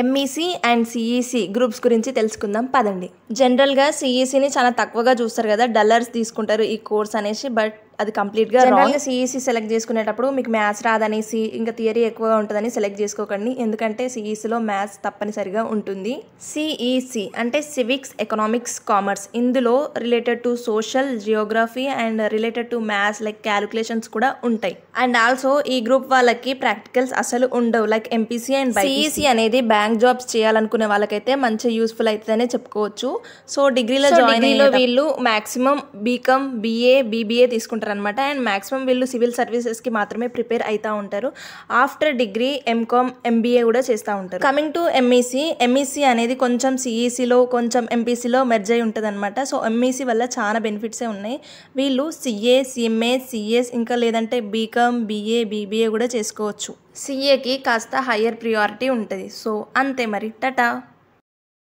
MEC and CEC groups గురించి తెలుసుకుందాం పదండి. జనరల్గా సిఈసీని చాలా తక్కువగా చూస్తారు కదా, డల్లర్స్ తీసుకుంటారు ఈ కోర్స్ అనేసి. బట్ అది కంప్లీట్గా రాంగ్. సిఈసీ సెలెక్ట్ చేసుకునేటప్పుడు మీకు మ్యాథ్స్ రాదనేసి ఇంకా థియరీ ఎక్కువగా ఉంటుందని సెలెక్ట్ చేసుకోకండి, ఎందుకంటే సిఈసీలో మ్యాథ్స్ తప్పనిసరిగా ఉంటుంది. సిఈసీ అంటే సివిక్స్, ఎకనామిక్స్, కామర్స్. ఇందులో related to social, Geography and related to maths like calculations కూడా ఉంటాయి. అండ్ ఆల్సో ఈ గ్రూప్ వాళ్ళకి ప్రాక్టికల్స్ అసలు ఉండవు లైక్ ఎంపీసీ అండ్ సిఈసీ అనేది బ్యాంక్ జాబ్స్ చేయాలనుకునే వాళ్ళకైతే మంచి యూస్ఫుల్ అవుతుందనే చెప్పుకోవచ్చు. సో డిగ్రీలో వీళ్ళు మాక్సిమం బీకామ్, బీఏ, బీబీఏ తీసుకుంటారు అనమాట. అండ్ మాక్సిమం వీళ్ళు సివిల్ సర్వీసెస్కి మాత్రమే ప్రిపేర్ అవుతూ ఉంటారు. ఆఫ్టర్ డిగ్రీ ఎంకామ్, ఎంబీఏ కూడా చేస్తూ ఉంటారు. కమింగ్ టు ఎంఈసీ అనేది కొంచెం సిఈసీలో కొంచెం ఎంపీసీలో మెర్జ్ అయి ఉంటుంది అనమాట. సో ఎంఈసీ వల్ల చాలా బెనిఫిట్సే ఉన్నాయి. వీళ్ళు సిఏ, సిఎంఏ, సిఎస్ ఇంకా లేదంటే బీకామ్, బీఏ, బీబీఏ కూడా చేసుకోవచ్చు. సిఏకి కాస్త హయ్యర్ ప్రియారిటీ ఉంటుంది. సో అంతే మరి, టాటా.